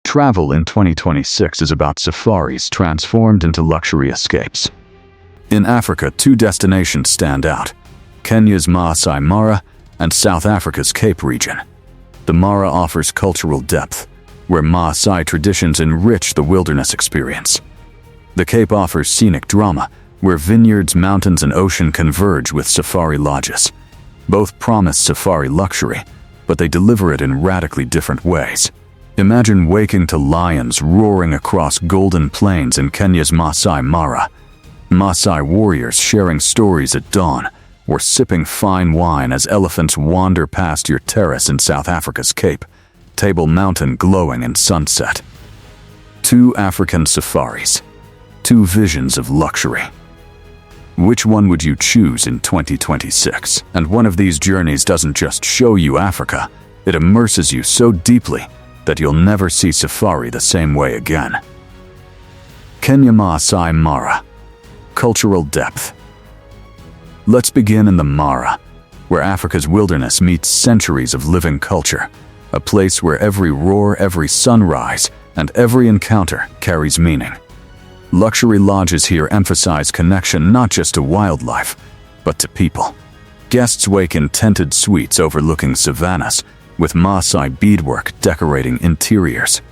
Travel in 2026 is about safaris transformed into luxury escapes. In Africa, two destinations stand out: Kenya's Maasai Mara and South Africa's Cape region. The Mara offers cultural depth, where Maasai traditions enrich the wilderness experience. The Cape offers scenic drama, where vineyards, mountains, and ocean converge with safari lodges. Both promise safari luxury, but they deliver it in radically different ways. Imagine waking to lions roaring across golden plains in Kenya's Maasai Mara, Maasai warriors sharing stories at dawn, or sipping fine wine as elephants wander past your terrace in South Africa's Cape, Table Mountain glowing in sunset. Two African safaris, two visions of luxury. Which one would you choose in 2026? And one of these journeys doesn't just show you Africa, it immerses you so deeply that you'll never see safari the same way again. Kenya Maasai Mara. Cultural depth. Let's begin in the Mara, where Africa's wilderness meets centuries of living culture, a place where every roar, every sunrise, and every encounter carries meaning. Luxury lodges here emphasize connection not just to wildlife, but to people. Guests wake in tented suites overlooking savannas, with Maasai beadwork decorating interiors.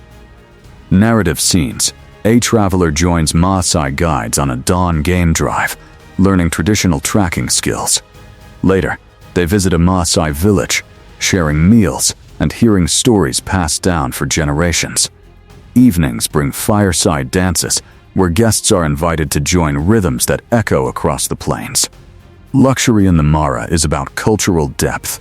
Narrative scenes. A traveler joins Maasai guides on a dawn game drive, learning traditional tracking skills. Later, they visit a Maasai village, sharing meals and hearing stories passed down for generations. Evenings bring fireside dances, where guests are invited to join rhythms that echo across the plains. Luxury in the Mara is about cultural depth.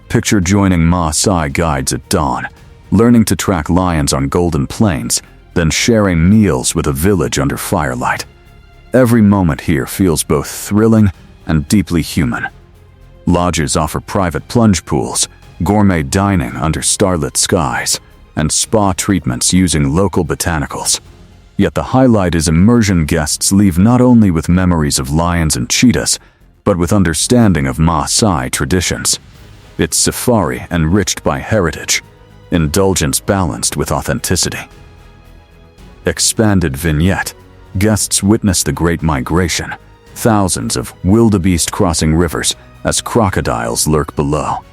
Picture joining Maasai guides at dawn, learning to track lions on golden plains, then sharing meals with a village under firelight. Every moment here feels both thrilling and deeply human. Lodges offer private plunge pools, gourmet dining under starlit skies, and spa treatments using local botanicals. Yet the highlight is immersion. Guests leave not only with memories of lions and cheetahs, but with understanding of Maasai traditions. It's safari enriched by heritage, indulgence balanced with authenticity. Expanded vignette. Guests witness the Great Migration, thousands of wildebeest crossing rivers as crocodiles lurk below.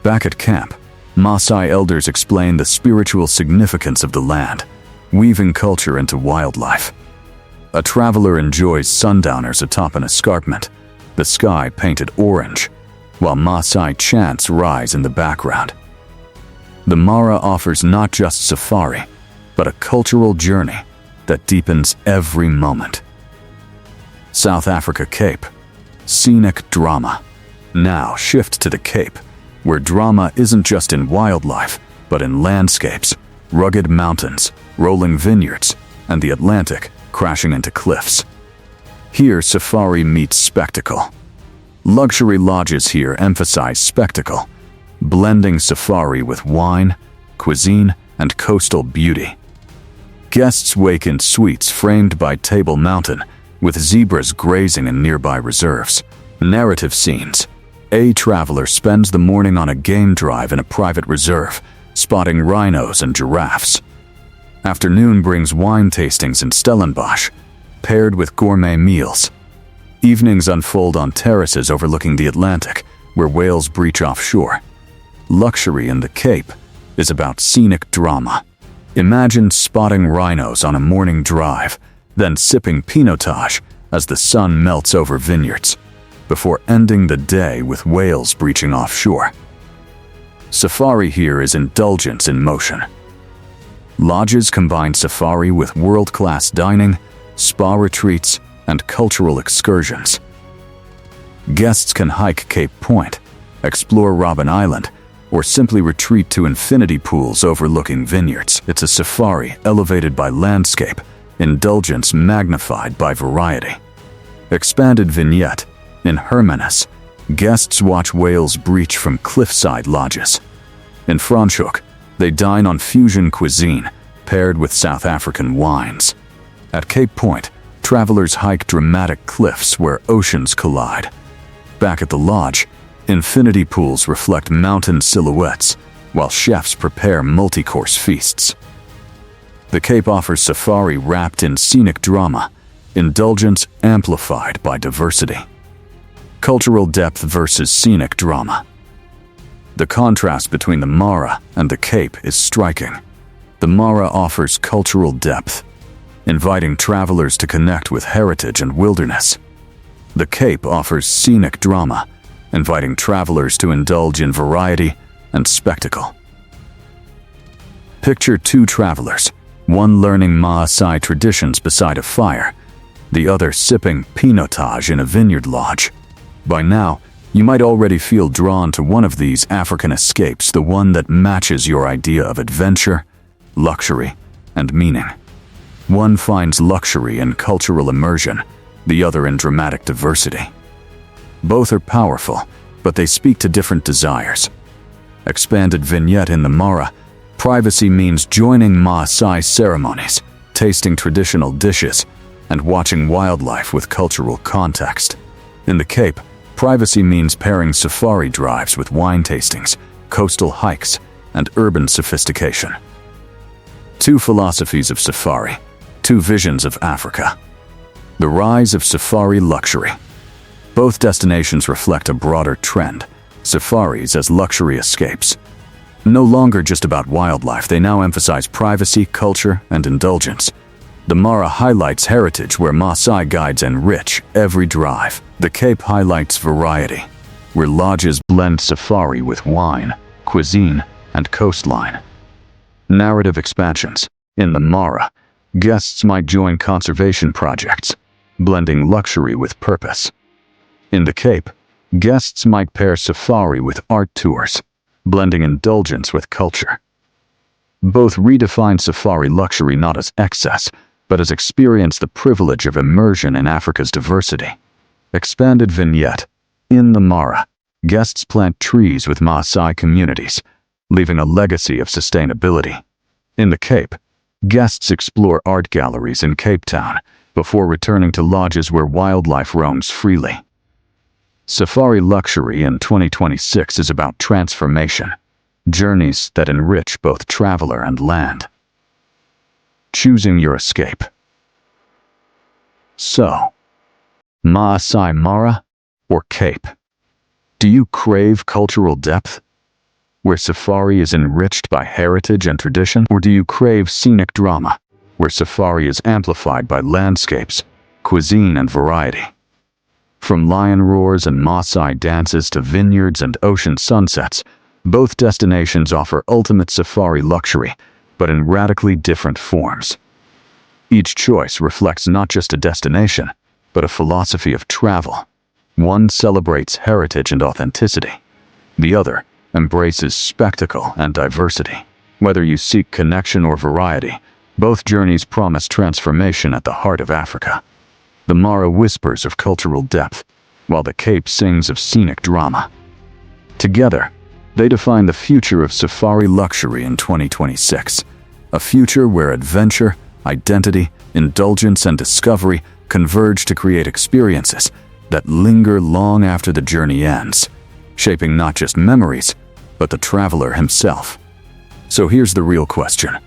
Back at camp, Maasai elders explain the spiritual significance of the land, weaving culture into wildlife. A traveler enjoys sundowners atop an escarpment, the sky painted orange, while Maasai chants rise in the background. The Mara offers not just safari, but a cultural journey that deepens every moment. South Africa Cape. Scenic drama. Now shift to the Cape, where drama isn't just in wildlife, but in landscapes, rugged mountains, rolling vineyards, and the Atlantic crashing into cliffs. Here, safari meets spectacle. Luxury lodges here emphasize spectacle, blending safari with wine, cuisine, and coastal beauty. Guests wake in suites framed by Table Mountain, with zebras grazing in nearby reserves. Narrative scenes. A traveler spends the morning on a game drive in a private reserve, spotting rhinos and giraffes. Afternoon brings wine tastings in Stellenbosch, paired with gourmet meals. Evenings unfold on terraces overlooking the Atlantic, where whales breach offshore. Luxury in the Cape is about scenic drama. Imagine spotting rhinos on a morning drive, then sipping pinotage as the sun melts over vineyards, before ending the day with whales breaching offshore. Safari here is indulgence in motion. Lodges combine safari with world-class dining, spa retreats, and cultural excursions. Guests can hike Cape Point, explore Robben Island, or simply retreat to infinity pools overlooking vineyards. It's a safari elevated by landscape, indulgence magnified by variety. Expanded vignette. In Hermanus, guests watch whales breach from cliffside lodges. In Franschhoek, they dine on fusion cuisine, paired with South African wines. At Cape Point, travelers hike dramatic cliffs where oceans collide. Back at the lodge, infinity pools reflect mountain silhouettes, while chefs prepare multi-course feasts. The Cape offers safari wrapped in scenic drama, indulgence amplified by diversity. Cultural depth versus scenic drama. The contrast between the Mara and the Cape is striking. The Mara offers cultural depth, inviting travelers to connect with heritage and wilderness. The Cape offers scenic drama, inviting travelers to indulge in variety and spectacle. Picture two travelers, one learning Maasai traditions beside a fire, the other sipping pinotage in a vineyard lodge. By now, you might already feel drawn to one of these African escapes, the one that matches your idea of adventure, luxury, and meaning. One finds luxury in cultural immersion, the other in dramatic diversity. Both are powerful, but they speak to different desires. Expanded vignette in the Mara. Privacy means joining Maasai ceremonies, tasting traditional dishes, and watching wildlife with cultural context. In the Cape, privacy means pairing safari drives with wine tastings, coastal hikes, and urban sophistication. Two philosophies of safari, two visions of Africa. The rise of safari luxury. Both destinations reflect a broader trend, safaris as luxury escapes. No longer just about wildlife, they now emphasize privacy, culture, and indulgence. The Mara highlights heritage where Maasai guides enrich every drive. The Cape highlights variety, where lodges blend safari with wine, cuisine, and coastline. Narrative expansions. In the Mara, guests might join conservation projects, blending luxury with purpose. In the Cape, guests might pair safari with art tours, blending indulgence with culture. Both redefine safari luxury not as excess, but as experience the privilege of immersion in Africa's diversity. Expanded vignette. In the Mara, guests plant trees with Maasai communities, leaving a legacy of sustainability. In the Cape, guests explore art galleries in Cape Town before returning to lodges where wildlife roams freely. Safari luxury in 2026 is about transformation, journeys that enrich both traveler and land. Choosing your escape. So, Maasai Mara or Cape? Do you crave cultural depth, where safari is enriched by heritage and tradition? Or do you crave scenic drama, where safari is amplified by landscapes, cuisine, and variety? From lion roars and Maasai dances to vineyards and ocean sunsets, both destinations offer ultimate safari luxury, but in radically different forms. Each choice reflects not just a destination, but a philosophy of travel. One celebrates heritage and authenticity. The other embraces spectacle and diversity. Whether you seek connection or variety, both journeys promise transformation at the heart of Africa. The Mara whispers of cultural depth, while the Cape sings of scenic drama. Together, they define the future of safari luxury in 2026, a future where adventure, identity, indulgence, and discovery converge to create experiences that linger long after the journey ends, shaping not just memories, but the traveler himself. So here's the real question.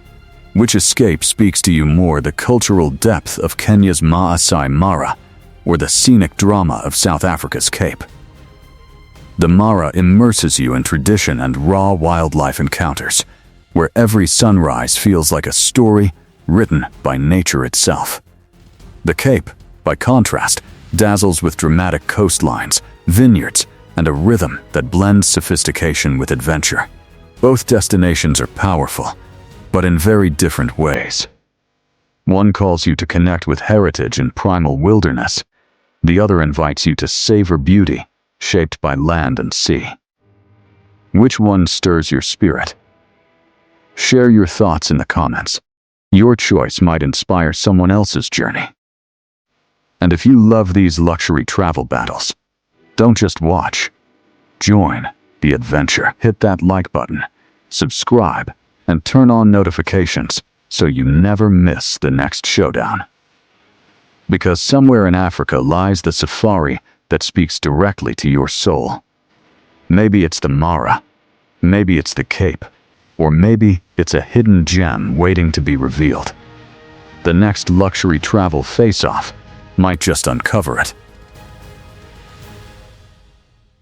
Which escape speaks to you more, the cultural depth of Kenya's Maasai Mara or the scenic drama of South Africa's Cape? The Mara immerses you in tradition and raw wildlife encounters, where every sunrise feels like a story written by nature itself. The Cape, by contrast, dazzles with dramatic coastlines, vineyards, and a rhythm that blends sophistication with adventure. Both destinations are powerful, but in very different ways. One calls you to connect with heritage and primal wilderness. The other invites you to savor beauty, shaped by land and sea. Which one stirs your spirit? Share your thoughts in the comments. Your choice might inspire someone else's journey. And if you love these luxury travel battles, don't just watch. Join the adventure. Hit that like button, subscribe, and turn on notifications so you never miss the next showdown. Because somewhere in Africa lies the safari that speaks directly to your soul. Maybe it's the Mara, maybe it's the Cape, Or maybe it's a hidden gem waiting to be revealed. The next luxury travel face-off might just uncover it.